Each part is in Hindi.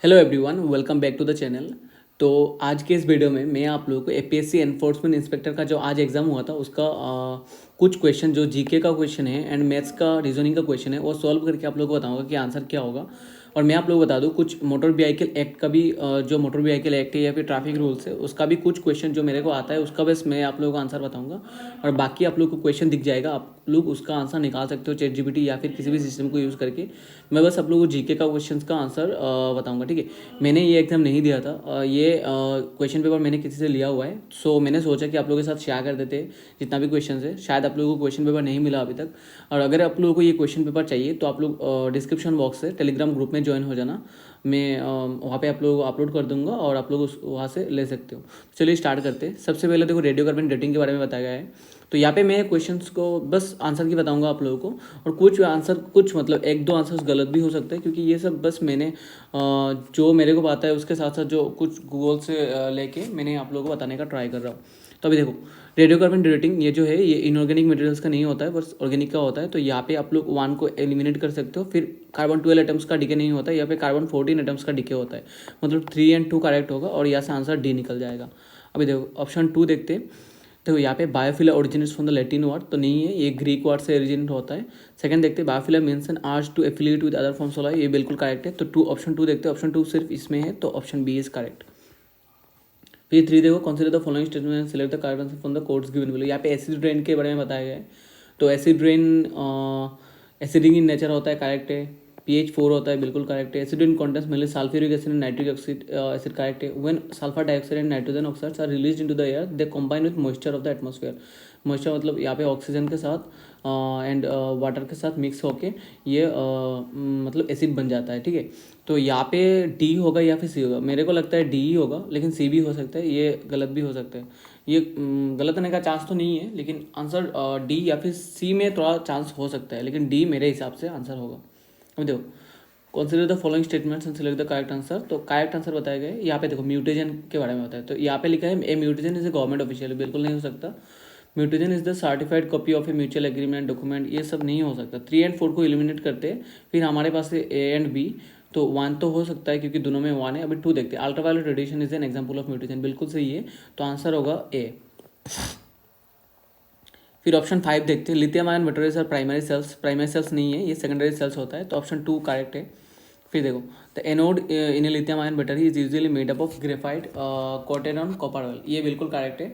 Hello everyone, welcome back to the channel. तो आज के इस वीडियो में मैं आप लोगों को एपीएससी एनफोर्समेंट इंस्पेक्टर का जो आज एग्ज़ाम हुआ था उसका कुछ क्वेश्चन जो जीके का क्वेश्चन है एंड मैथ्स का रीजनिंग का क्वेश्चन है वो सॉल्व करके आप लोगों को बताऊंगा कि आंसर क्या होगा। और मैं आप लोगों को बता दूं कुछ मोटर व्हीकल एक्ट का भी जो मोटर व्हीकल एक्ट है या फिर ट्रैफिक रूल्स है उसका भी कुछ क्वेश्चन जो मेरे को आता है उसका बस मैं आप लोगों को आंसर बताऊंगा। और बाकी आप लोग को क्वेश्चन दिख जाएगा, आप लोग उसका आंसर निकाल सकते हो चैट जीपीटी या फिर किसी भी सिस्टम को यूज़ करके। मैं बस आप लोगों को जीके का क्वेश्चन का आंसर बताऊंगा, ठीक है। मैंने ये एग्ज़ाम नहीं दिया था, ये क्वेश्चन पेपर मैंने किसी से लिया हुआ है। सो मैंने सोचा कि आप लोगों के साथ शेयर कर देते जितना भी क्वेश्चन है। शायद आप लोगों को क्वेश्चन पेपर नहीं मिला अभी तक, और अगर आप लोगों को ये क्वेश्चन पेपर चाहिए तो आप लोग डिस्क्रिप्शन बॉक्स से टेलीग्राम ग्रुप में ज्वाइन हो जाना। मैं वहाँ पे आप लोगों को अपलोड कर दूंगा और आप लोग उस वहाँ से ले सकते हो। चलिए स्टार्ट करते हैं। सबसे पहले देखो रेडियो कार्बन डेटिंग के बारे में बताया गया है। तो यहाँ पे मैं क्वेश्चंस को बस आंसर की बताऊंगा आप लोगों को, और कुछ आंसर कुछ मतलब एक दो आंसर्स गलत भी हो सकते हैं क्योंकि ये सब बस मैंने जो मेरे को पता है उसके साथ साथ जो कुछ गूगल से लेके मैंने आप लोगों को बताने का ट्राई कर रहा हूँ। तो अभी देखो रेडियो कार्बन डेटिंग ये जो है ये इनऑर्गेनिक मटेरियल्स का नहीं होता है, बस ऑर्गेनिक का होता है। तो यहाँ पे आप लोग 1 को एलिमिनेट कर सकते हो। फिर कार्बन 12 एटम्स का डीके नहीं होता है, यहाँ पे कार्बन 14 एटम्स का डीके होता है। मतलब 3 एंड 2 करेक्ट होगा और यहाँ से आंसर डी निकल जाएगा। अभी देखो ऑप्शन 2 देखते हैं। तो यहाँ पे biophilia originates from the Latin word, तो नहीं है, ये ग्रीक वर्ड से ओरिजिनेट होता है। सेकंड देखते हैं biophilia means an urge to affiliate with other forms of life, ये बिल्कुल करेक्ट है। तो ऑप्शन 2 देखते हैं, ऑप्शन 2 सिर्फ इसमें है तो ऑप्शन बी इज करेक्ट। फिर 3 देखो consider the following statement and select the correct answer from the codes given below. यहाँ पे एसिड रेन के बारे में बताया गया है। तो acid rain acidic in nature होता है, करेक्ट है। pH 4 होता है, बिल्कुल करेक्ट है। Acid in contents mainly sulphuric acid and nitric acid correct है। When sulphur dioxide and nitrogen oxides are released into the air they combine with moisture of the atmosphere. Moisture मतलब यहाँ पे ऑक्सीजन के साथ एंड वाटर के साथ मिक्स होके ये मतलब एसिड बन जाता है, ठीक है। तो यहाँ पे डी होगा या फिर सी होगा, मेरे को लगता है डी ही होगा, लेकिन सी भी हो सकता है, ये गलत भी हो सकता है। ये गलत होने का चांस तो नहीं है, लेकिन आंसर डी या फिर सी में थोड़ा चांस हो सकता है, लेकिन डी मेरे हिसाब से आंसर होगा। अब देखो consider the following statements and select the correct answer. तो करेक्ट आंसर बताया गया है। यहाँ पे देखो म्यूटेजन के बारे में बताया, तो यहाँ पे लिखा है a mutation is a government official, बिल्कुल नहीं हो सकता। Mutation is the certified copy of a mutual agreement document, ये सब नहीं हो सकता। 3 एंड 4 को एलिमिनेट करते हैं, फिर हमारे पास है ए एंड बी। तो 1 तो हो सकता है क्योंकि दोनों में 1 है। अभी 2 देखते हैं। Ultraviolet radiation is an example of mutation, बिल्कुल सही है, तो आंसर होगा ए। फिर ऑप्शन 5 देखते हैं। Lithium ion batteries are primary cells, primary cells नहीं है, ये सेकेंडरी सेल्स होता है, तो ऑप्शन 2 करेक्ट है। फिर देखो the anode in A lithium ion battery is usually made up of graphite coated on copper oil, ये बिल्कुल करेक्ट है।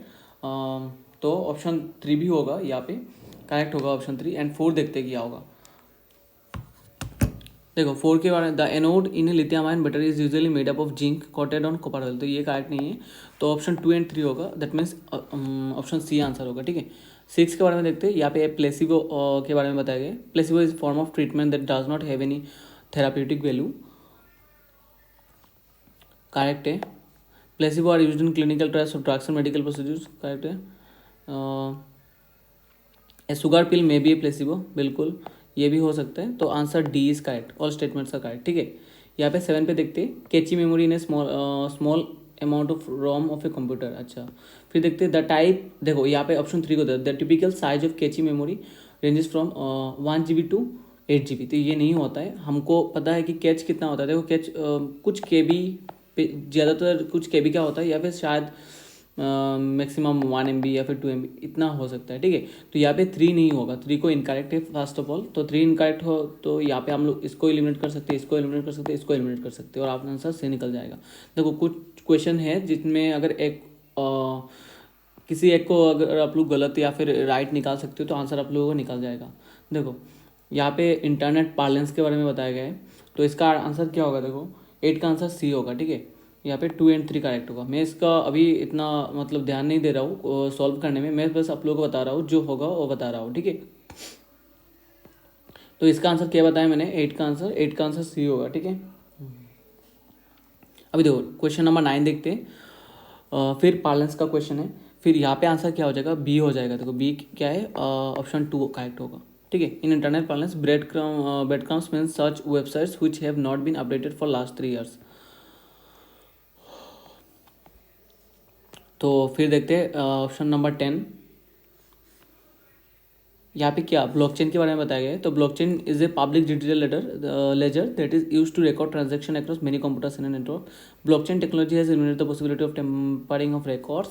तो ऑप्शन 3 भी होगा यहाँ पे, करेक्ट होगा ऑप्शन 3। एंड 4 देखते हैं क्या होगा। देखो 4 के बारे में the anode in A lithium ion battery is usually made up of zinc coated on copper oil, तो ये करेक्ट नहीं है। तो ऑप्शन 2 एंड 3 होगा, that means option C answer होगा, ठीक है। 6 के बारे में देखते हैं। यहाँ पे प्लेसिबो के बारे में बताया गया है। Placebo is form of treatment that does not have any therapeutic value, correct है। Placebo are used in clinical trials of drugs and medical procedures, correct है। ए शुगर पिल में बी ए प्लेसिबो, बिल्कुल ये भी हो सकता है, तो answer D is correct, all statements are correct, ठीक है। यहाँ पे 7 पे देखते हैं। Cache memory in a small amount of ROM of a computer, अच्छा। फिर देखते हैं द टाइप, देखो यहाँ पे ऑप्शन 3 को the typical size of cache memory ranges from 1 GB to 8 GB, तो ये नहीं होता है। हमको पता है कि कैच कितना होता है। देखो कैच कुछ के बी पे, ज़्यादातर कुछ के बी क्या होता है, या फिर शायद मैक्सिमम 1 MB या फिर 2 MB इतना हो सकता है, ठीक है। तो यहाँ पे 3 नहीं होगा, 3 को इनकरेक्ट है फर्स्ट ऑफ ऑल, तो 3 इनकरेक्ट हो तो यहाँ पे हम लोग इसको एलिमिनेट कर सकते हैं, इसको एलिमिनेट कर सकते हैं, इसको एलिमिनेट कर सकते हैं, और आपका आंसर से निकल जाएगा। देखो कुछ क्वेश्चन है जिसमें अगर एक किसी एक को अगर आप लोग गलत या फिर राइट निकाल सकते हो तो आंसर आप लोगों को निकल जाएगा। देखो यहाँ पे इंटरनेट पार्लेंस के बारे में बताया गया है, तो इसका आंसर क्या होगा। देखो 8 का आंसर सी होगा, ठीक है। यहाँ पे 2 एंड 3 करेक्ट होगा। मैं इसका अभी इतना मतलब ध्यान नहीं दे रहा हूँ सॉल्व करने में, मैं बस आप लोगों को बता रहा हूँ, जो होगा वो बता रहा हूँ, ठीक है। तो इसका आंसर क्या बताया मैंने, 8 का आंसर सी होगा, ठीक है। अभी देखो क्वेश्चन नंबर 9 देखते हैं। फिर पार्लेंस का क्वेश्चन है। फिर यहाँ पे आंसर क्या हो जाएगा, बी हो जाएगा। देखो बी क्या है, ऑप्शन 2 करेक्ट होगा, ठीक है। In internet parlance bread crumbs means such websites which have not been updated for last 3 years। तो फिर देखते हैं ऑप्शन नंबर 10। यहाँ पे क्या ब्लॉकचेन के बारे में बताया गया है। तो blockchain is a public digital ledger that is use to record transaction across many computers in a network. Blockchain technology has eliminated the possibility of tampering of records.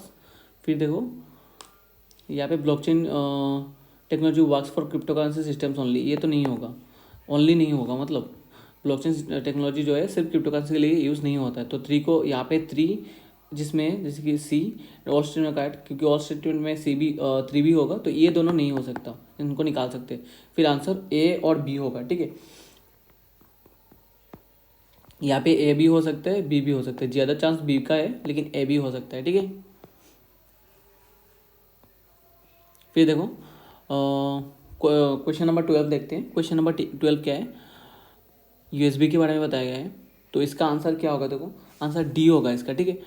फिर देखो यहाँ पे blockchain technology works for crypto currency systems only, ये तो नहीं होगा, ओनली नहीं होगा, मतलब ब्लॉकचेन टेक्नोलॉजी जो है सिर्फ क्रिप्टो करेंसी के लिए यूज़ नहीं होता है। तो थ्री को यहाँ पे थ्री, जिसमें जैसे कि सी ऑल स्टेटमेंट का, क्योंकि ऑल स्टेटमेंट में सी भी थ्री भी होगा, तो ये दोनों नहीं हो सकता, इनको निकाल सकते। फिर आंसर ए और बी होगा, ठीक है। यहाँ पे ए भी हो सकता है, बी भी हो सकता है, ज़्यादा चांस बी का है, लेकिन ए भी हो सकता है, ठीक है। फिर देखो क्वेश्चन नंबर 12 देखते हैं। क्वेश्चन नंबर 12 क्या है, यूएसबी के बारे में बताया गया है। तो इसका आंसर क्या होगा, देखो आंसर डी होगा इसका, ठीक है।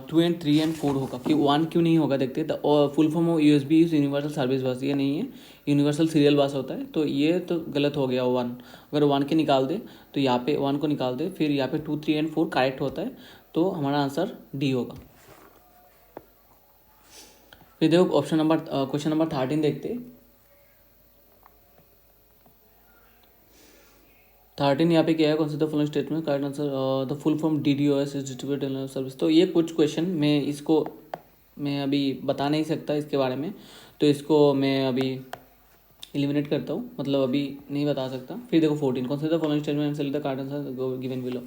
2 एंड 3 एंड 4 होगा, कि 1 क्यों नहीं होगा देखते हैं। तो full form of USB is universal service बस, ये नहीं है, यूनिवर्सल सीरियल बस होता है। तो ये तो गलत हो गया 1, अगर 1 के निकाल दे तो यहाँ पे 1 को निकाल दे, फिर यहाँ पे 2, 3 एंड 4 करेक्ट होता है, तो हमारा आंसर डी होगा। फिर देखो ऑप्शन नंबर क्वेश्चन नंबर 13 देखते हैं। 13 यहाँ पे क्या है, consider following statement, correct answer the full form DDoS is distributed service. तो ये कुछ क्वेश्चन मैं इसको मैं अभी बता नहीं सकता इसके बारे में, तो इसको मैं अभी एलिमिनेट करता हूँ, मतलब अभी नहीं बता सकता। फिर देखो 14, consider following statement and select the correct answer given below.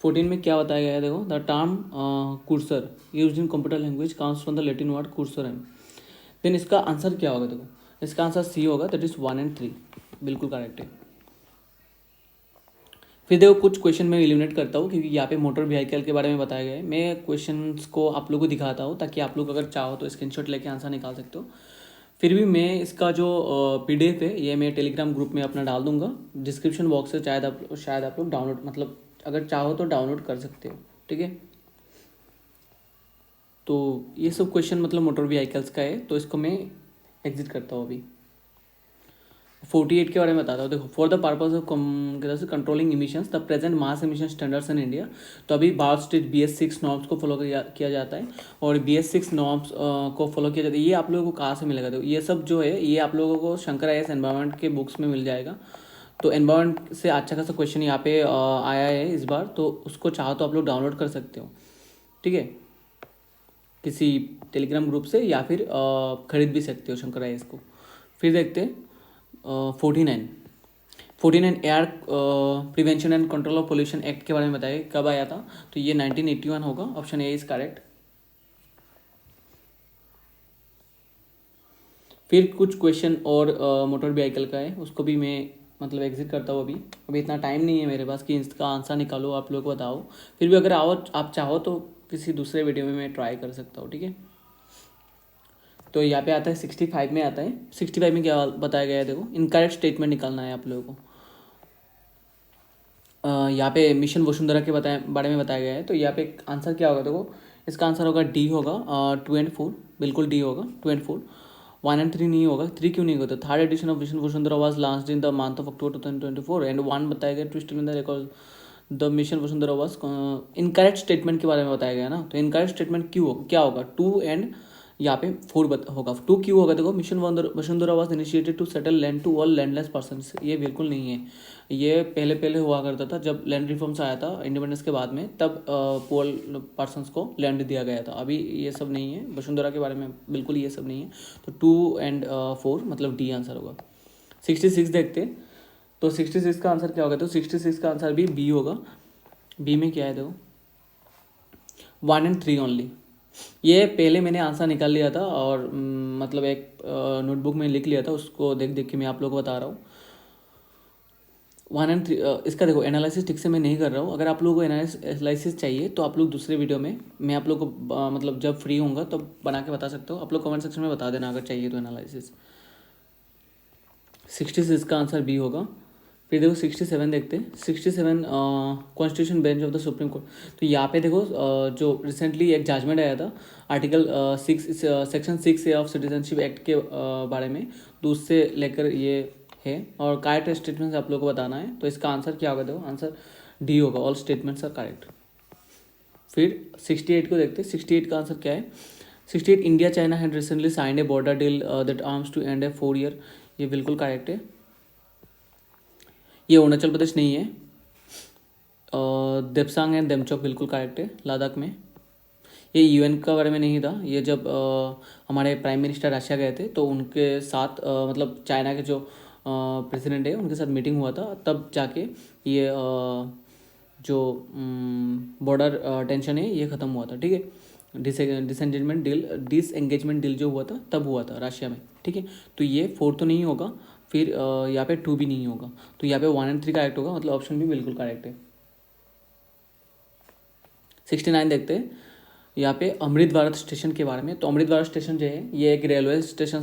14 में क्या बताया गया है, देखो the term cursor used in computer language comes from the Latin word cursor एम। देन इसका आंसर क्या होगा, देखो इसका आंसर सी होगा, दैट इज 1 एंड 3, बिल्कुल करेक्ट है। फिर देखो कुछ क्वेश्चन मैं एलिमिनेट करता हूँ, क्योंकि यहाँ पे मोटर व्हीकल के बारे में बताया गया है। मैं क्वेश्चंस को आप लोगों को दिखाता हूँ, ताकि आप लोग अगर चाहो तो स्क्रीनशॉट लेके आंसर निकाल सकते हो। फिर भी मैं इसका जो PDF है, ये मैं टेलीग्राम ग्रुप में अपना डाल दूंगा डिस्क्रिप्शन बॉक्स से, शायद आप लोग डाउनलोड, मतलब अगर चाहो तो डाउनलोड कर सकते हो, ठीक है। तो ये सब क्वेश्चन मतलब मोटर व्हीकल्स का है, तो इसको मैं एग्जिट करता हूँ अभी। 48 के बारे में बताता हूँ, देखो for the purpose of controlling emissions the present mass emission standards in India. तो अभी भारत स्टेट BS6 नॉर्म्स को फॉलो किया जाता है, और BS6 नॉर्म्स को फॉलो किया जाता है। ये आप लोगों को कहाँ से मिलेगा, तो ये सब जो है ये आप लोगों को शंकर IAS एनवायरमेंट के बुक्स में मिल जाएगा। तो एनवायरमेंट से अच्छा खासा क्वेश्चन यहाँ पे आया है इस बार, तो उसको चाहो तो आप लोग डाउनलोड कर सकते हो, ठीक है, किसी टेलीग्राम ग्रुप से, या फिर खरीद भी सकते हो शंकर IAS को। फिर देखते हैं 49 air prevention and control of pollution act के बारे में बताइए, कब आया था। तो ये 1981 होगा, ऑप्शन ए इज करेक्ट। फिर कुछ क्वेश्चन और मोटर व्हीकल का है, उसको भी मैं मतलब एग्जिट करता हूँ। अभी इतना टाइम नहीं है मेरे पास कि इसका आंसर निकालो, आप लोग बताओ। फिर भी अगर आप चाहो तो किसी दूसरे वीडियो में मैं ट्राई कर सकता हूँ, ठीक है। तो यहाँ पे आता है 65 में आता है। 65 में क्या बताया गया है, देखो इनकरेक्ट स्टेटमेंट निकालना है आप लोगों को। यहाँ पे मिशन वसुंधरा के बारे में बताया गया है। तो यहाँ पे आंसर क्या होगा, देखो इसका आंसर होगा डी होगा, 2 एंड 4, बिल्कुल डी होगा, 2 एंड 4। 1 एंड 3 नहीं होगा, 3 क्यों नहीं होगा, third edition of mission Vasundhara was launched in the month of October 2024 and 1 बताया गया twist in the record the mission Vasundhara was. Incorrect statement के बारे में बताया गया ना, तो इनकरेक्ट स्टेटमेंट क्यों होगा, क्या होगा, 2 एंड यहाँ पे 4 होगा। 2 क्यों होगा, देखो mission Vasundhara was initiated to settle land to all landless persons, ये बिल्कुल नहीं है। ये पहले हुआ करता था, जब लैंड रिफॉर्म्स आया था इंडिपेंडेंस के बाद में, तब पुअर पर्सन्स को लैंड दिया गया था। अभी ये सब नहीं है, वसुंधरा के बारे में बिल्कुल ये सब नहीं है। तो 2 एंड 4 मतलब डी आंसर होगा। 66 देखते, तो 66 का आंसर क्या होगा, तो 66 का आंसर भी बी होगा। बी में क्या है, देखो 1 एंड 3 ओनली। ये पहले मैंने आंसर निकाल लिया था, और मतलब एक नोटबुक में लिख लिया था, उसको देख के मैं आप लोगों को बता रहा हूँ। 1 एंड 3 इसका देखो एनालिसिस ठीक से मैं नहीं कर रहा हूँ। अगर आप लोगों को एनालिसिस चाहिए तो आप लोग दूसरे वीडियो में मैं आप लोग को मतलब जब फ्री होऊंगा तो बना के बता सकता हूँ। आप लोग कमेंट सेक्शन में बता देना अगर चाहिए तो एनालिसिस। 66 का आंसर बी होगा। फिर देखो 67 देखते हैं। 67 constitution bench of the supreme court. तो यहाँ पे देखो जो रिसेंटली एक जजमेंट आया था article 6 section 6A of citizenship act के बारे में, तो उससे लेकर ये है, और करेक्ट स्टेटमेंट्स आप लोग को बताना है। तो इसका आंसर क्या होगा, देखो आंसर डी होगा, ऑल स्टेटमेंट्स आर करेक्ट। फिर 68 को देखते हैं। 68 का आंसर क्या है, 68 India China had recently signed a border deal that arms to end a 4 year. ये बिल्कुल करेक्ट है। ये अरुणाचल प्रदेश नहीं है, देपसांग एंड देमचौक बिल्कुल करेक्ट है, लद्दाख में। ये यूएन का बारे में नहीं था, ये जब हमारे प्राइम मिनिस्टर रशिया गए थे तो उनके साथ मतलब चाइना के जो प्रेसिडेंट है उनके साथ मीटिंग हुआ था, तब जाके ये जो बॉर्डर टेंशन है ये ख़त्म हुआ था, ठीक है। डिसएंगेजमेंट डील जो हुआ था तब हुआ था रशिया में, ठीक है। तो ये 4 तो नहीं होगा, फिर यहाँ पे 2 भी नहीं होगा, तो यहाँ पे 1 और 3 करेक्ट होगा, मतलब ऑप्शन भी बिल्कुल करेक्ट है। 69 देखते हैं यहाँ पे अमृत भारत स्टेशन के बारे में। तो अमृत भारत स्टेशन जो है ये एक रेलवे स्टेशन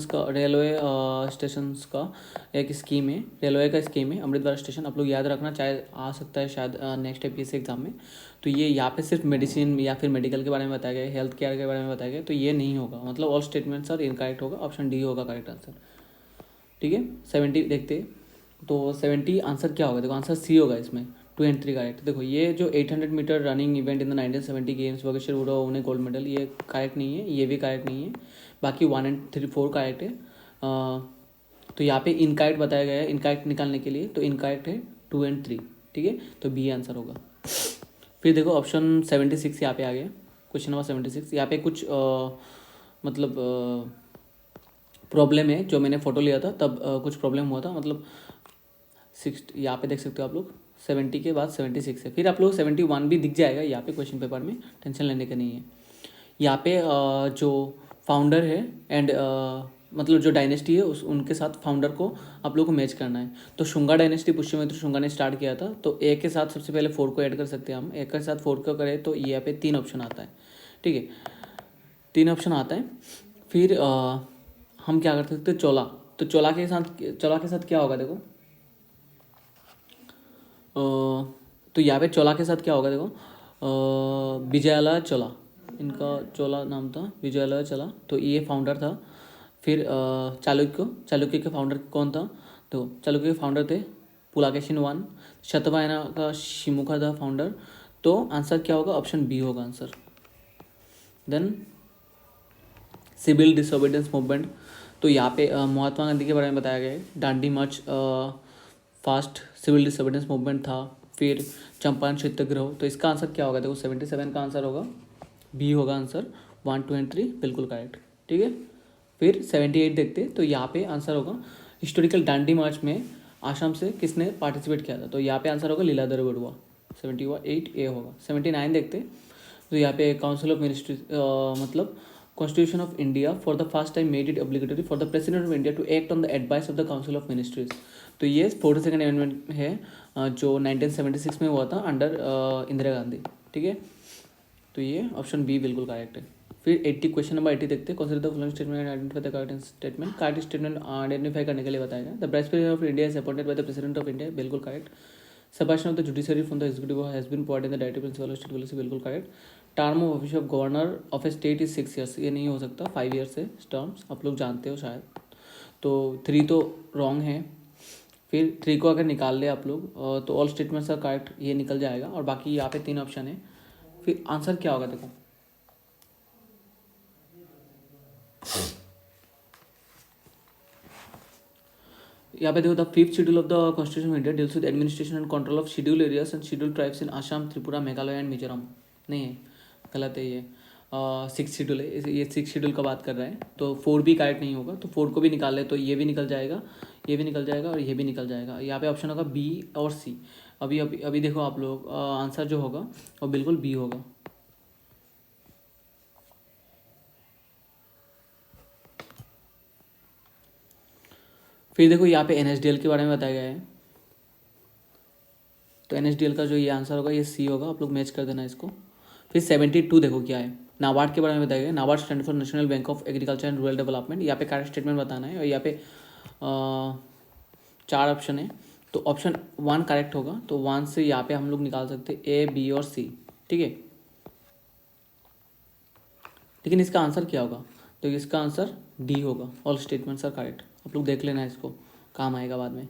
का एक स्कीम है, रेलवे का स्कीम है अमृत भारत स्टेशन। आप लोग याद रखना, चाहे आ सकता है शायद नेक्स्ट एपीएससी एग्जाम में। तो ये यहाँ पे सिर्फ मेडिसिन या फिर मेडिकल के बारे में बताया गया है, हेल्थ केयर के बारे में बताया गया, तो ये नहीं होगा, मतलब ऑल स्टेटमेंट्स आर इनकरेक्ट होगा, ऑप्शन डी होगा करेक्ट आंसर, ठीक है। 70 देखते हैं, तो 70 आंसर क्या होगा, देखो आंसर सी होगा इसमें, 2 और 3 करेक्ट। देखो ये जो 800 metre running event in the 1970 games वगैरह उड़ा उन्हें गोल्ड मेडल, ये करेक्ट नहीं है, ये भी करेक्ट नहीं है, बाकी 1 और 3 4 करेक्ट है। तो यहाँ पे इनकरेक्ट बताया गया है, इनकरेक्ट निकालने के लिए, तो इनकरेक्ट है 2 और 3, ठीक है, तो बी आंसर होगा। फिर देखो ऑप्शन 76 यहाँ पे आ गया, क्वेश्चन नंबर 76। यहाँ पे कुछ मतलब प्रॉब्लम है, जो मैंने फ़ोटो लिया था तब कुछ प्रॉब्लम हुआ था, मतलब 6 यहाँ पे देख सकते हो आप लोग, 70 के बाद 76 है, फिर आप लोग 71 भी दिख जाएगा यहाँ पे क्वेश्चन पेपर में, टेंशन लेने का नहीं है। यहाँ पे जो फाउंडर है एंड मतलब जो डायनेस्टी है उस उनके साथ फाउंडर को आप लोग को मैच करना है। तो शुंगा डायनेस्टी पुष्यमित्र शुंगा ने स्टार्ट किया था, तो ए के साथ सबसे पहले 4 को ऐड कर सकते हैं हम, ए के साथ 4 को करें तो यहाँ पे 3 ऑप्शन आता है, ठीक है, 3 ऑप्शन आता है। फिर हम क्या कर सकते हैं, चोला, तो चोला के साथ क्या होगा देखो, तो यहाँ पे चोला के साथ क्या होगा देखो, विजयालय चोला, इनका चोला नाम था, विजयालय चोला, तो ये फाउंडर था। फिर चालुक्य के फाउंडर कौन था, तो चालुक्य के फाउंडर थे पुलाकेशिन वन, शतवाहना का शिमुखा था फाउंडर, तो आंसर क्या होगा, ऑप्शन बी होगा answer. Then civil disobedience movement, तो यहाँ पे महात्मा गांधी के बारे में बताया गया है, दांडी मार्च फास्ट सिविल डिसोबीडियंस मूवमेंट था। फिर चंपारण सत्याग्रह, तो इसका आंसर क्या होगा देखो, 77 का आंसर होगा, बी होगा आंसर, 1 2 और 3 बिल्कुल करेक्ट, ठीक है। फिर 78 देखते, तो यहाँ पे आंसर होगा हिस्टोरिकल दांडी मार्च में आसाम से किसने पार्टिसिपेट किया था, तो यहाँ पे आंसर होगा लीलाधर बरुआ, 78 ए होगा। 79 देखते, तो यहाँ पे काउंसिल ऑफ मिनिस्ट्री मतलब constitution of India for the first time made it obligatory for the president of India to act on the advice of the council of ministries, तो ये 42nd अमेंडमेंट है जो 1976 में हुआ था अंडर इंदिरा गांधी, ठीक है, तो ये ऑप्शन बी बिल्कुल करेक्ट है। फिर 80 क्वेश्चन नंबर 80 देखते हैं, consider the following statement and identify the correct statement. Correct statement identify करने के लिए बताया गया, the vice president of India is appointed by the president of India, बिल्कुल correct. Separation of the judiciary from the executive has been provided in the directive principle of state policy, बिल्कुल correct. Term of office of governor of a state is 6 years, ये नहीं हो सकता, 5 ईयर्स है टर्म्स, आप लोग जानते हो शायद, तो 3 तो रॉन्ग है। फिर 3 को अगर निकाल ले आप लोग तो ऑल स्टेटमेंट्स का करेक्ट ये निकल जाएगा, और बाकी यहाँ पे 3 ऑप्शन है। फिर आंसर क्या होगा देखो, यहाँ पे देखो, the 5th schedule of the constitution of India deals with administration and control of schedule areas and schedule tribes in Assam, Tripura, Meghalaya and Mizoram, नहीं है, गलत है ये, 6th शेड्यूल है, ये 6th शेड्यूल का बात कर रहा है, तो 4 भी करेक्ट नहीं होगा, तो 4 को भी निकाल ले तो ये भी निकल जाएगा, ये भी निकल जाएगा और ये भी निकल जाएगा। यहाँ पे ऑप्शन होगा बी और सी। अभी अभी अभी देखो आप लोग, आंसर जो होगा वो बिल्कुल बी होगा। फिर देखो यहाँ पे एनएसडीएल के बारे में बताया गया है, तो एनएसडीएल का जो ये आंसर होगा ये सी होगा, आप लोग मैच कर देना इसको। फिर 72 देखो क्या है, नाबार्ड के बारे में बताया गया, NABARD stand for national bank of agriculture and rural development, यहाँ पे करेक्ट स्टेटमेंट बताना है, और यहाँ पे 4 ऑप्शन है, तो ऑप्शन 1 करेक्ट होगा, तो 1 से यहाँ पे हम लोग निकाल सकते हैं ए, बी और सी, ठीक है। लेकिन इसका आंसर क्या होगा, तो इसका आंसर डी होगा, ऑल स्टेटमेंट्स आर करेक्ट, आप लोग देख लेना, इसको काम आएगा बाद में।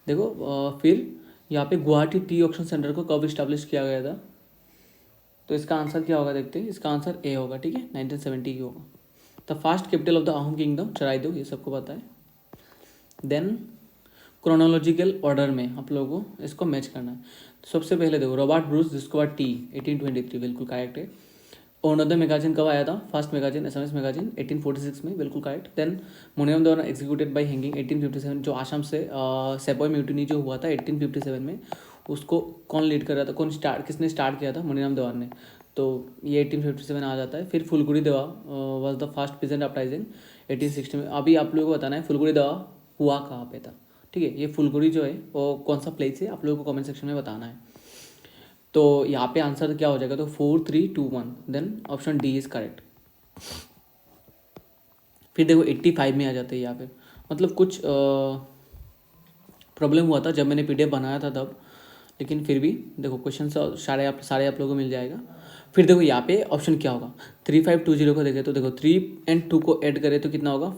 देखो फिर यहाँ पे गुवाहाटी टी ऑक्शन सेंटर को कब इस्टेब्लिश किया गया था, तो इसका आंसर क्या होगा देखते हैं, इसका आंसर ए होगा, ठीक है, 1970 की होगा। The first capital of the Ahom kingdom, Charaideo, ये सबको पता है। देन क्रोनोलॉजिकल ऑर्डर में आप लोगों को इसको मैच करना है। तो सबसे पहले देखो रॉबर्ट ब्रूस, जिसको बाद टी 1823, बिल्कुल करेक्ट है। ओनोदे मैगजीन कब आया था? फर्स्ट मैगजीन एसएमएस मैगजीन 1846 में, बिल्कुल करेक्ट। देन मुनियम द्वारा एग्जीक्यूटेड बाय हैंगिंग 1857, जो आसाम से सेपॉय म्यूटिनी जो हुआ था 1857 में, उसको कौन लीड कर रहा था, किसने स्टार्ट किया था? मुनिराम देवार ने। तो ये 1857 आ जाता है। फिर फुलगुड़ी देवा was the first peasant uprising 1860 में। अभी आप लोगों को बताना है फुलगुड़ी देवा हुआ कहाँ पे था, ठीक है। ये फुलगुड़ी जो है वो कौन सा प्लेस है, आप लोगों को कमेंट सेक्शन में बताना है। तो यहाँ पे आंसर क्या हो जाएगा? तो 4 3 2 1, then option D is correct. फिर देखो 85 में आ जाते हैं यहाँ पे, मतलब कुछ प्रॉब्लम हुआ था जब मैंने पीडीएफ बनाया था तब, लेकिन फिर भी देखो क्वेश्चन सारे आप लोगों को मिल जाएगा। फिर देखो यहाँ पे ऑप्शन क्या होगा? 3520 को देखें तो देखो 3 and 2 को ऐड करें तो कितना होगा?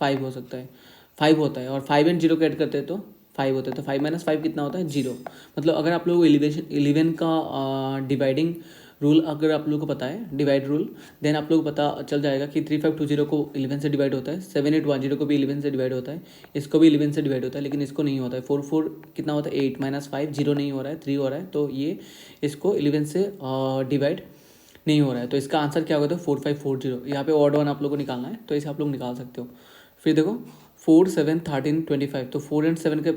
5 हो सकता है, 5 होता है। और 5 and 0 को ऐड करते हैं तो 5 होता है। तो 5 - 5 कितना होता है? 0। मतलब अगर आप लोगों को 11 का डिवाइडिंग रूल अगर आप लोगों को पता है, डिवाइड रूल, देन आप लोग को पता चल जाएगा कि 3520 को 11 से डिवाइड होता है, 7810 को भी 11 से डिवाइड होता है, इसको भी 11 से डिवाइड होता है, लेकिन इसको नहीं होता है। 4 कितना होता है? 8 - 5, 0 नहीं हो रहा है, 3 हो रहा है, तो ये इसको 11 से डिवाइड नहीं हो रहा है। तो इसका आंसर क्या होगा? तो 4540। यहाँ पे ऑड वन आप लोग को निकालना है, तो इसे आप लोग निकाल सकते हो। फिर देखो 4 7 13 25, तो 4 and 7 के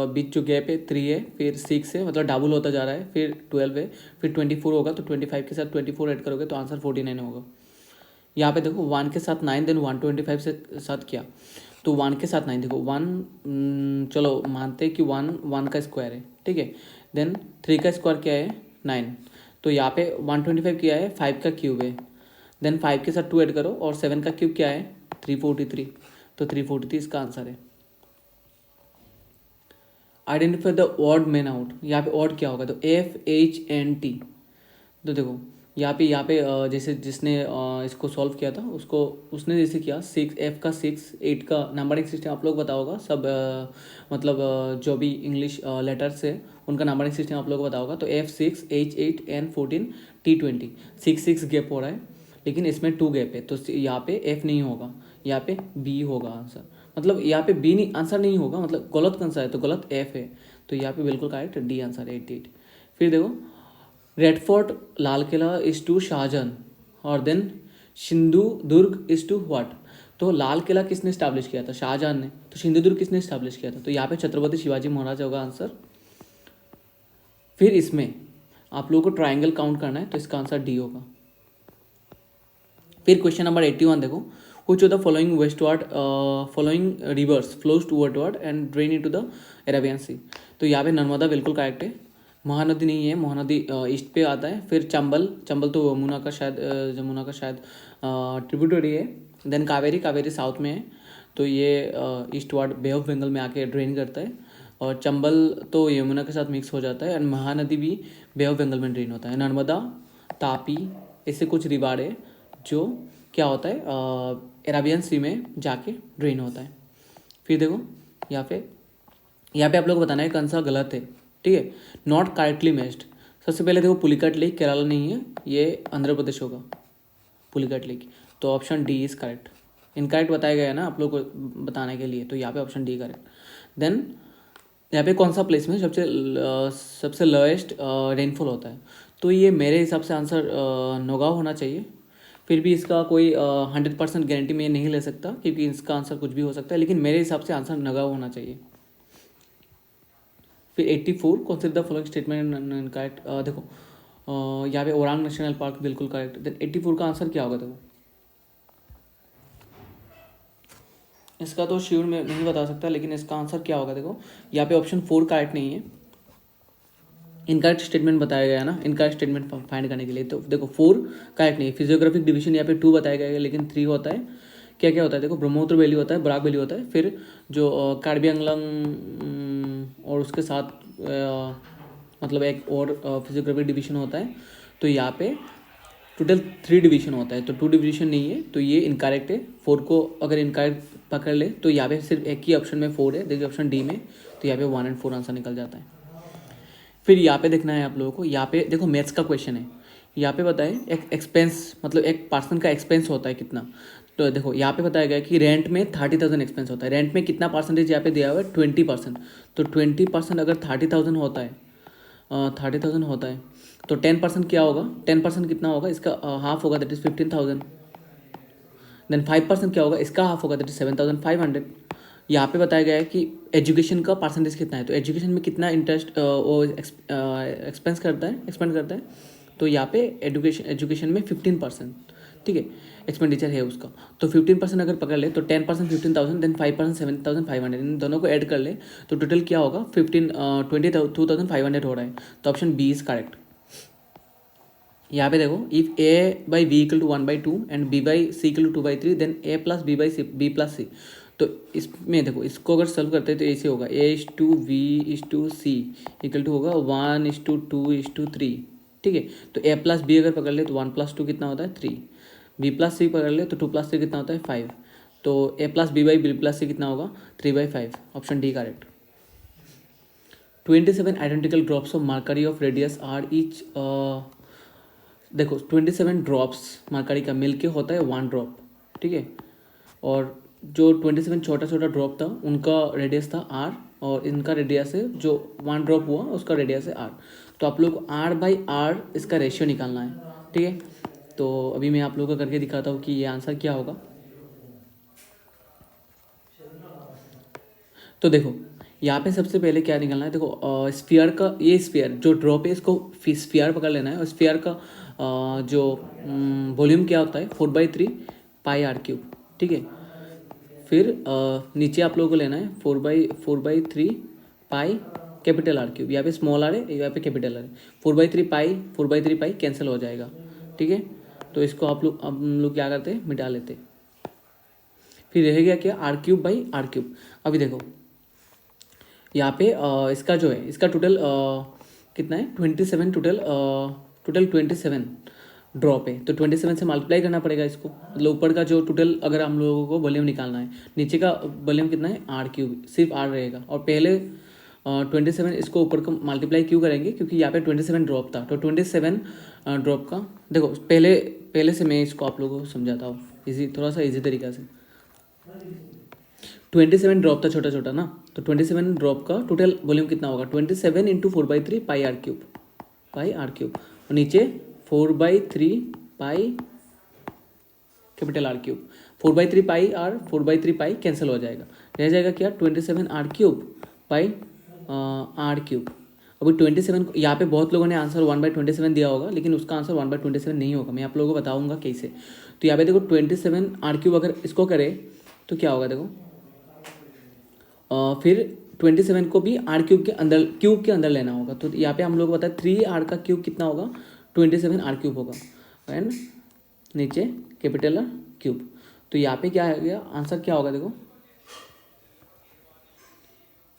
बीच जो गैप है 3 है, फिर 6 है, मतलब डबल होता जा रहा है, फिर 12 है, फिर 24 होगा, तो 25 के साथ 24 ऐड करोगे तो आंसर 49 होगा। यहाँ पे देखो 1 के साथ 9, देन 125 से साथ क्या? तो 1 के साथ 9, देखो 1 चलो मानते हैं कि 1 का स्क्वायर है, ठीक है। देन 3 का स्क्वायर क्या है? 9। तो यहाँ पे 125 क्या है? 5 का क्यूब है। देन 5 के साथ 2 ऐड करो, और 7 का क्यूब क्या है? 343, तो 343 इसका आंसर है। Identify the odd man out, यहाँ पे ऑड क्या होगा? तो FHNT। तो देखो यहाँ पे जैसे जिसने इसको सॉल्व किया था उसने जैसे किया 6 का 6 8 का नंबरिंग सिस्टम आप लोग बताओगा सब, मतलब जो भी इंग्लिश लेटर्स है उनका नंबरिंग सिस्टम आप लोग को बताओगा। तो F6 H8 N14 T20, 6 gap हो रहा है, लेकिन इसमें 2 गैप है, तो यहाँ पे F नहीं होगा, यहाँ पे B होगा आंसर। मतलब यहाँ पे B नहीं आंसर नहीं होगा, मतलब गलत कौन सा है? तो गलत F है, तो यहाँ पे बिल्कुल करेक्ट D आंसर है 88। फिर देखो Red Fort Lal Qila is to Shahjahan, और then Sindhudurg is to what? तो लाल किला किसने स्टैब्लिश किया था? शाहजहां ने। तो सिंधु दुर्ग किसने स्टैब्लिश किया था? तो यहाँ पे छत्रपति शिवाजी महाराज होगा आंसर। फिर इसमें आप लोगों को ट्राइंगल काउंट करना है, तो इसका आंसर डी होगा। फिर क्वेश्चन नंबर 81 देखो, which of the following rivers flows towards and drain into the Arabian Sea? तो यहाँ पे नर्मदा बिल्कुल करेक्ट है, महानदी नहीं है, महानदी ईस्ट पे आता है। फिर चंबल तो जमुना का शायद ट्रिब्यूटरी है। देन कावेरी साउथ में है, तो ये eastward bay of Bengal में आके ड्रेन करता है। और चंबल तो यमुना के साथ मिक्स हो जाता है, एंड महानदी भी बे ऑफ बंगाल में ड्रेन होता है। नर्मदा, तापी, ऐसे कुछ रिवर है जो क्या होता है अरेबियन सी में जाके ड्रेन होता है। फिर देखो यहाँ पे आप लोग को बताना है कौन सा गलत है, ठीक है। नॉट करेक्टली मैच्ड, सबसे पहले देखो पुलिकट लेक केरला नहीं है, ये आंध्र प्रदेश होगा पुलिकट लेक, तो option D is correct. Incorrect बताया गया है ना आप लोग को बताने के लिए, तो यहाँ पे ऑप्शन डी करेक्ट। देन यहाँ पे कौन सा प्लेस में सबसे लोएस्ट रेनफॉल होता है? तो ये मेरे हिसाब से आंसर नौगांव होना चाहिए। फिर भी इसका कोई 100% गारंटी मैं नहीं ले सकता, क्योंकि इसका आंसर कुछ भी हो सकता है, लेकिन मेरे हिसाब से आंसर नौगांव होना चाहिए। फिर 84 consider the following statement correct. देखो यहाँ पे ओरांग नेशनल पार्क बिल्कुल करेक्ट। देन 84 का आंसर क्या होगा? देखो इसका तो श्योर मैं नहीं बता सकता, लेकिन इसका आंसर क्या होगा? देखो यहाँ पे ऑप्शन 4 करेक्ट नहीं है, इनकरेक्ट स्टेटमेंट बताया गया है ना, इनकरेक्ट स्टेटमेंट फाइंड करने के लिए। तो देखो 4 करेक्ट नहीं है। फिजियोग्राफिक डिवीजन यहाँ पे 2 बताया गया है, लेकिन 3 होता है। क्या क्या होता है? देखो ब्रह्मपुत्र वैली होता है, बराक वैली होता है, फिर जो कार्बी आंगलंग और उसके साथ मतलब एक और फिजियोग्राफिक डिवीजन होता है। तो यहाँ पे टोटल 3 डिवीजन होता है, तो 2 डिवीजन नहीं है, तो ये इनकरेक्ट है। 4 को अगर इनकरेक्ट पकड़ ले तो यहाँ पे सिर्फ एक ही ऑप्शन में 4 है, देखिए ऑप्शन डी में, तो यहाँ पे 1 and 4 आंसर निकल जाता है। फिर यहाँ पे देखना है आप लोगों को, यहाँ पे देखो मैथ्स का क्वेश्चन है। यहाँ पे बताए एक एक्सपेंस, मतलब एक पर्सन का एक्सपेंस होता है कितना, तो देखो यहाँ पे बताया गया कि रेंट में 30,000 एक्सपेंस होता है। रेंट में कितना परसेंटेज यहाँ पे दिया हुआ है? 20%। तो 20% अगर 30,000 होता है, 30,000 होता है तो 10% क्या होगा? 10% कितना होगा? इसका हाफ होगा, दैट इज 15,000। देन 5% क्या होगा? इसका हाफ होगा, दैट इज 7,500। यहाँ पे बताया गया है कि एजुकेशन का परसेंटेज कितना है, तो एजुकेशन में कितना इंटरेस्ट वो एक्सपेंस करता है, एक्सपेंड करता है। तो यहाँ पे एजुकेशन में 15%, ठीक है, एक्सपेंडिचर है उसका। तो 15% अगर पकड़ ले तो 10% 15,000, देन 5% 7,500, इन दोनों को ऐड कर ले तो टोटल क्या होगा? 22,500 हो रहा है। तो ऑप्शन बी इज करेक्ट। यहाँ पे देखो, if A by B equal to 1/2 and B by C equal to 2/3, then A plus B by C B plus C. तो इसमें देखो, इसको अगर सॉल्व करते हैं तो ऐसे होगा, A is to B is to C equal to होगा 1:2:3, ठीक है। तो ए प्लस बी अगर पकड़ ले तो 1+2 कितना होता है? 3। बी प्लस सी पकड़ ले तो 2+3 कितना होता है? 5। तो A plus B by B plus C कितना होगा? 3/5। Option D correct. 27 identical drops of mercury of radius R each, देखो 27 ड्रॉप्स मर्करी का मिलके होता है 1 ड्रॉप, ठीक है। और जो 27 छोटा छोटा ड्रॉप था उनका रेडियस था आर, और इनका रेडियस है, जो 1 ड्रॉप हुआ उसका रेडियस है आर। तो आप लोग को R/R इसका रेशियो निकालना है, ठीक है। तो अभी मैं आप लोगों को करके दिखाता हूँ कि ये आंसर क्या होगा। तो देखो यहाँ पे सबसे पहले क्या निकालना है? देखो स्फीयर का, ये स्फीयर जो ड्रॉप है इसको स्फीयर पकड़ लेना है, और स्फीयर का जो वॉल्यूम क्या होता है? 4/3 पाई आर क्यूब, ठीक है। फिर नीचे आप लोगों को लेना है 4/3 पाई कैपिटल आर क्यूब। यहाँ पे स्मॉल आर है, यहाँ पे कैपिटल आर है। 4/3 पाई कैंसिल हो जाएगा, ठीक है। तो इसको हम लोग क्या करते हैं? मिटा लेते हैं। फिर रह गया क्या? R³ अभी देखो यहाँ पे इसका जो है, इसका टोटल कितना है? 27, टोटल 27 ड्रॉप है। तो 27 से मल्टीप्लाई करना पड़ेगा इसको, मतलब ऊपर का जो टोटल अगर हम लोगों को वॉल्यूम निकालना है, नीचे का वॉल्यूम कितना है? R³, सिर्फ R रहेगा। और पहले 27 इसको ऊपर को मल्टीप्लाई क्यों करेंगे? क्योंकि यहाँ पे 27 ड्रॉप था, तो 27 ड्रॉप का देखो, पहले से मैं इसको आप लोगों को समझाता हूँ इजी, थोड़ा सा इजी तरीका से। 27 ड्रॉप था छोटा छोटा ना, तो 27 ड्रॉप का टोटल वॉल्यूम कितना होगा? 27 इंटू 4/3 पाई R³ और नीचे 4/3 पाई कैपिटल R³। 4/3 पाई R, 4/3 पाई कैंसिल हो जाएगा, रह जाएगा क्या? 27 R³ पाई R³। अभी 27 यहाँ पे बहुत लोगों ने आंसर 1/27 दिया होगा, लेकिन उसका आंसर 1/27 नहीं होगा। मैं आप लोगों को बताऊंगा कैसे। तो यहाँ पे देखो 27 R³ अगर इसको करे तो क्या होगा? देखो फिर 27 को भी R³ के अंदर, क्यूब के अंदर लेना होगा। तो यहाँ पे हम लोग बताए 3R का क्यूब कितना होगा? 27 R³ होगा, एंड नीचे कैपिटल R³। तो यहाँ पे क्या आ गया? आंसर क्या होगा? देखो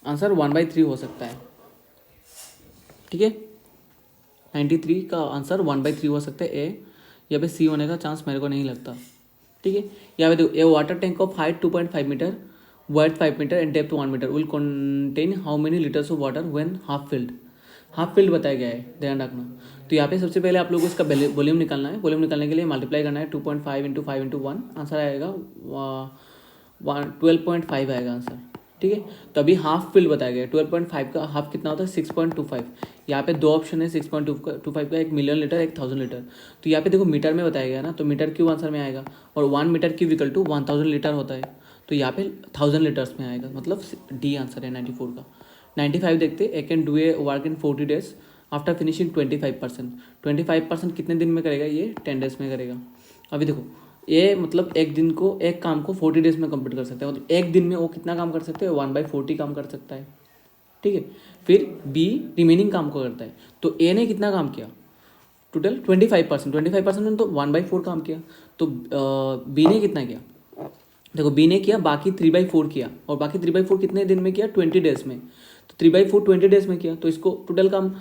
आंसर 1/3 हो सकता है, ठीक है। 93 का आंसर 1/3 हो सकता है। ए यहाँ पे सी होने का चांस मेरे को नहीं लगता, ठीक है। यहाँ पे देखो, a water tank of height 2.5 metre, wide 5 metre and depth 1 metre will contain how many litres of water when half filled बताया गया है, ध्यान रखना। तो यहाँ पे सबसे पहले आप लोगों को इसका वॉल्यूम निकालना है। वॉल्यूम निकालने के लिए मल्टीप्लाई करना है 2.5 इंटू 5 इंटू 1, आंसर आएगा 12.5 आएगा आंसर, ठीक है। तो अभी हाफ फिल्ड बताया गया है, 12.5 का हाफ कितना होता है? 6.25। यहाँ पे दो ऑप्शन है, 6.25 का, 1 मिलियन लीटर, 1,000 लीटर। तो यहाँ पे देखो मीटर में बताया गया ना, तो मीटर क्यूब आंसर में आएगा, और 1 metre cube equal to 1000 litre होता है। तो यहाँ पे 1000 लीटर्स में आएगा, मतलब डी आंसर है 94 का। 95 देखते, A can do a work in 40 days after finishing 25%। 25% कितने दिन में करेगा? ये 10 डेज में करेगा। अभी देखो ये मतलब एक दिन को, एक काम को 40 डेज में कंप्लीट कर सकते हैं, मतलब एक दिन में वो कितना काम कर सकते हैं? 1/40 काम कर सकता है, ठीक है। फिर बी रिमेनिंग काम को करता है। तो ए ने कितना काम किया? टोटल 25% में तो 1/4 काम किया। तो बी ने कितना किया? देखो बी ने किया बाकी 3/4 किया, और बाकी 3/4 कितने दिन में किया? 20 डेज में। तो 3/4 20 डेज में किया, तो इसको टोटल काम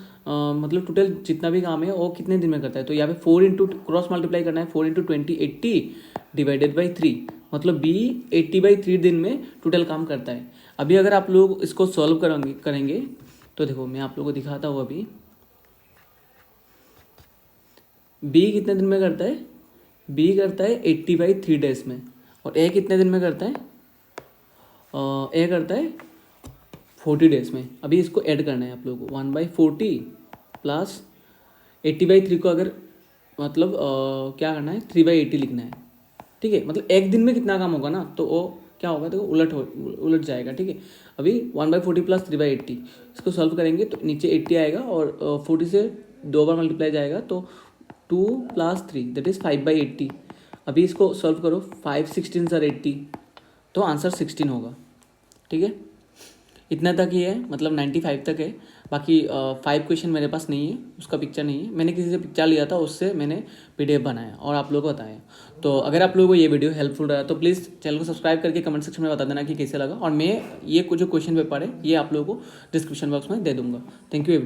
मतलब टोटल जितना भी काम है वो कितने दिन में करता है? तो यहाँ पे 4 इंटू क्रॉस मल्टीप्लाई करना है, 4 इंटू 20 80 डिवाइडेड बाई 3, मतलब बी 80/3 दिन में टोटल काम करता है। अभी अगर आप लोग इसको सॉल्व करेंगे तो देखो मैं आप लोगों को दिखाता हूँ। अभी बी कितने दिन में करता है? बी करता है 80/3 डेज में, और ए कितने दिन में करता है, ए करता है 40 डेज में। अभी इसको ऐड करना है आप लोगों को, 1/40 प्लस 80/3 को अगर मतलब क्या करना है, 3/80 लिखना है, ठीक है। मतलब एक दिन में कितना काम होगा ना, तो वो क्या होगा, तो उलट जाएगा, ठीक है। अभी 1/40 प्लस 3/80 इसको सॉल्व करेंगे तो नीचे 80 आएगा और 40 से 2 बार मल्टीप्लाई जाएगा तो 2 + 3 दैट इज़ 5/80। अभी इसको सॉल्व करो, 5 16 सर 80, तो आंसर 16 होगा, ठीक है। इतना तक ही है, मतलब 95 तक है। बाकी 5 क्वेश्चन मेरे पास नहीं है, उसका पिक्चर नहीं है, मैंने किसी से पिक्चर लिया था, उससे मैंने PDF बनाया और आप लोगों को बताया। तो अगर आप लोगों को ये वीडियो हेल्पफुल रहा तो प्लीज़ चैनल को सब्सक्राइब करके कमेंट सेक्शन में बता देना कि कैसे लगा, और मैं ये जो क्वेश्चन पेपर है ये आप लोगों को डिस्क्रिप्शन बॉक्स में दे दूँगा। Thank you everyone.